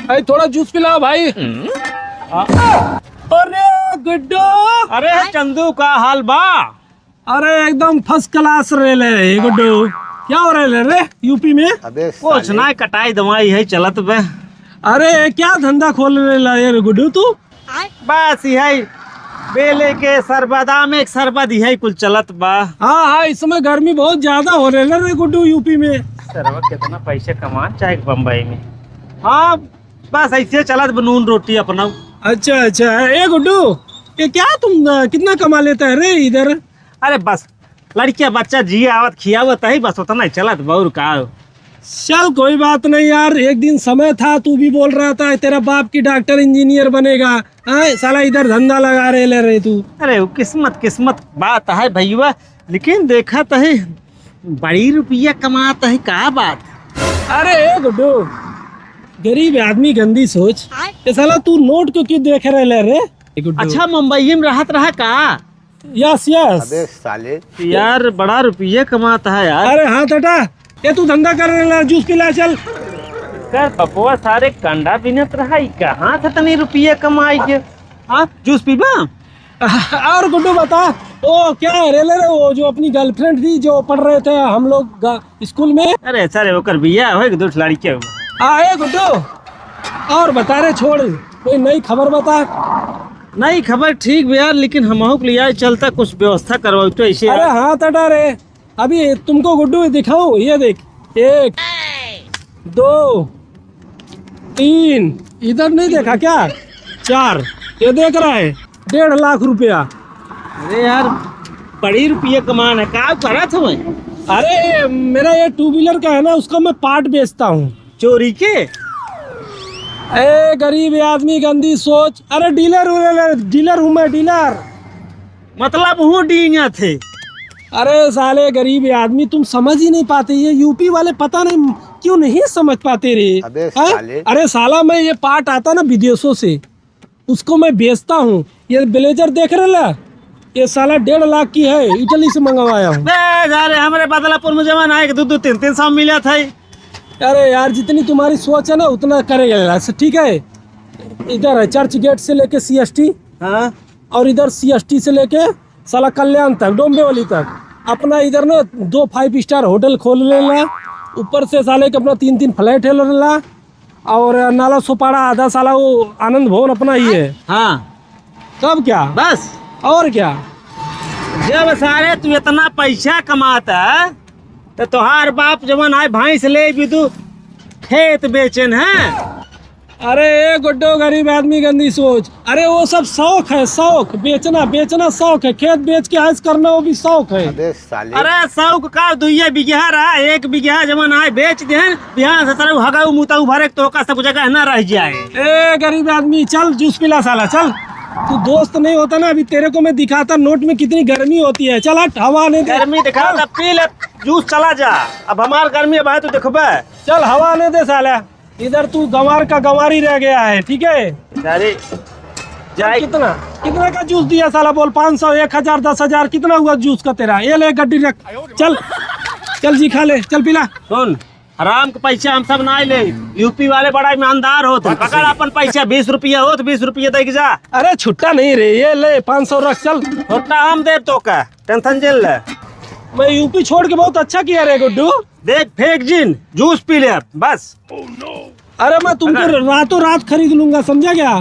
भाई थोड़ा जूस पिलाओ भाई। अरे गुड्डू, अरे चंदू का हाल बा? अरे एकदम फर्स्ट क्लास रेल है गुड्डू। क्या हो रहा है रे यूपी में? कुछ ना, कटाई दवाई है चलत बे। अरे क्या धंधा खोल रहे गुड्डू तू? बस यही बेले के सरबदाम एक सरबद यही कुल चलत बा। हाँ हाँ, इस समय गर्मी बहुत ज्यादा हो रही है रे गुड्डू यूपी में। सरवा कितना पैसे कमा चाहे बम्बई में। हाँ बस ऐसे चलत बनून रोटी अपना। अच्छा अच्छा, ए गुड्डू ये क्या तुम कितना कमा लेता है रे इधर? अरे बस लड़किया बच्चा जिए आवत खियावत है, बस उतना ही चलत बहुर का। चल कोई बात नहीं यार, एक दिन समय था तू भी बोल रहा था तेरा बाप की डॉक्टर इंजीनियर बनेगा। साला इधर धंधा लगा ले रहे तू। अरे वो किस्मत किस्मत बात है भैया, लेकिन देखा तो है बड़ी रुपया कमाता है का बात। अरे गुड्डू, गरीब आदमी गंदी सोच। ये साला तू नोट को क्यों देख रहे ले रे गुड्डू? अच्छा मुंबई में रहत रहा का? Yes yes. अबे साले यार बड़ा रुपया कमाता है यार। अरे हाँ हटा, ये तू धंधा कर रहे, जूस पिला चल। कर पपुआ सारे कंडा बिनत रहा, कहाँ से तनी रुपये कमाई के। हाँ जूस पीबा? और गुड्डू बता, वो क्या रे वो जो अपनी गर्लफ्रेंड थी जो पढ़ रहे थे हम लोग स्कूल में। अरे सर ओकर बिया हो दो लड़की हो। आए गुड्डू, और बता रे, छोड़ कोई नई खबर बता। नहीं खबर ठीक भी यार, लेकिन हम के लिए चलता कुछ व्यवस्था करवाओ तो ऐसे। अरे हाँ तटा रे, अभी तुमको गुड्डू दिखाऊं, ये देख, 1 2 3, इधर नहीं देखा क्या? 4, ये देख रहा है 1.5 लाख रुपया। अरे यार बड़ी रुपये कमान है, का करा था मैं? अरे मेरा ये 2 व्हीलर का है ना, उसका मैं पार्ट बेचता हूँ। चोरी के? ए गरीब आदमी गंदी सोच। अरे डीलर हूँ मैं, डीलर। मतलब हूँ डींगा थे। अरे साले गरीब आदमी, तुम समझ ही नहीं पाते। ये यूपी वाले पता नहीं क्यों नहीं समझ पाते रे। अबे साले। अरे साला मैं ये पार्ट आता ना विदेशों से, उसको मैं बेचता हूँ। ये ब्लेजर देख रहे ला, ये साला 1.5 लाख की है, इटली से मंगवाया हूँ। अरे हमारे बदलापुर में जमान आए 2-2 3-3 सौ मिला था। अरे यार जितनी तुम्हारी सोच है ना उतना करेगा, ठीक है। इधर है चर्च गेट से लेके CST, हाँ और इधर CST से लेके साला कल्याण तक, डोंबिवली तक। अपना इधर ना 2 5 स्टार होटल खोल लेना, ऊपर से साले के अपना 3-3 फ्लैट है लेना, और नाला सोपाड़ा आधा साला वो आनंद भवन अपना ही है। हाँ तब क्या, बस और क्या। जब सारे तू इतना पैसा कमाता तो तुहार बाप जवन आए भैंस ले भी तू खेत बेचन है। अरे गुड्डो गरीब आदमी गंदी सोच। अरे वो सब शौक है, शौक बेचना शौक है। खेत बेच के ऐश करना वो भी शौक है। अबे साले। अरे शौक का 2 बीघा रहा, 1 बीघा जवन आए बेच दे बिहान से तरह हगा मुता भरे तो का सब जगह न रह जाए। ए गरीब आदमी चल जूस पिला साला, चल। तू दोस्त नहीं होता ना, अभी तेरे को मैं दिखाता नोट में कितनी गर्मी होती है। चल हट, हवा नहीं दे। गर्मी दिखा तब पी ले जूस, चला जा। अब हमार गर्मी अब है तो देखबे। चल हवा नहीं दे साला, इधर तू गंवार का गंवारी रह गया है, ठीक है। अरे जाए कितना का जूस दिया साला, बोल। 500, 1000, 10,000 कितना हुआ जूस का तेरा? ये ले गड्डी रख, चल चल जी खा ले, चल पिला। सुन, हराम के पैसे हम सब ना ले। यूपी वाले बड़ा ईमानदार हो, पकड़ अपन पैसा। 20 रुपया हो तो 20 रुपया दे के जा। अरे छुट्टा नहीं रे, ये ले 500 रख, चल। छोटा हम दे तो का टेंशन जेल ले। मैं यूपी छोड़ के बहुत अच्छा किया रे गुड्डू। देख फेंक जिन जूस पी ले बस। अरे मैं तुमको रातों रात खरीद लूंगा, समझा क्या?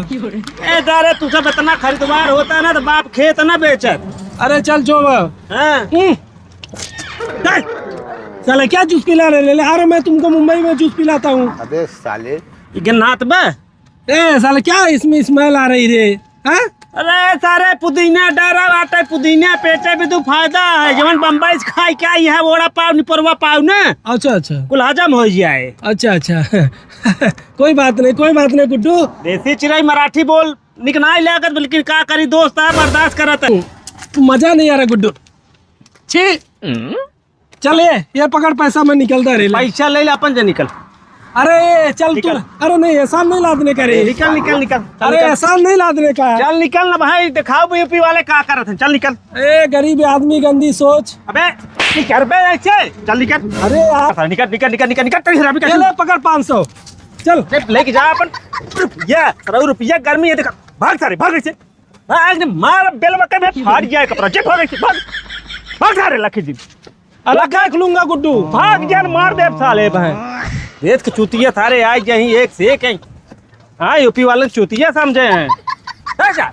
ए दारे तू सब इतना खरीदवार होता ना तो बाप खेत ना बेचत। अरे चल चो चले, क्या जूस पिला रहे? ले अरे मैं तुमको मुंबई में जूस पिलाता हूँ। अबे साले। गन्नात बे। ए साले क्या इसमें स्मेल आ रही रे? हाँ? अरे सारे पुदीना डारा बाटे, पुदीना पेटे भी तो फायदा है। जवन बम्बई से खाई क्या है वोड़ा पाव निपरवा पाव ना। अच्छा अच्छा, कुल हजम हो जाए। अच्छा अच्छा कोई बात नहीं गुड्डू। देसी चिड़ै मराठी बोल निकनाई लागत, लेकिन का करी दोस्त है बर्दाश्त करत है। मजा नहीं आ रहा गुड्डू। छी चल ये पकड़ पैसा, मैं निकलता रे। पैसा ले ले अपन जे निकल। अरे चल तू। अरे नहीं एहसान नहीं लादने का रे। निकल निकल निकल। अरे एहसान नहीं लादने का है। चल निकल ना भाई, दिखाओ यूपी वाले का करत हैं। चल निकल। ए गरीब आदमी गंदी सोच। अबे निकल बे ऐसे, चल निकल। अरे यार निकल निकल निकल निकल निकल। ये ले पकड़ 500। चल लेके जा अपन रुपया, तेरा रुपया गर्मी है देखा, भाग सारे भाग ऐसे, भाग ने मार बेल मक्का में फाड़ जाए कपड़ा, जे भाग ऐसे भाग, भाग सारे लखी जी, अलग रख लूंगा गुड्डू। भाग जान मार दे साले बहन, देश के चूतिया सारे आज यहीं एक से एक हैं, हाँ यूपी वाले चूतिया समझे हैं, अच्छा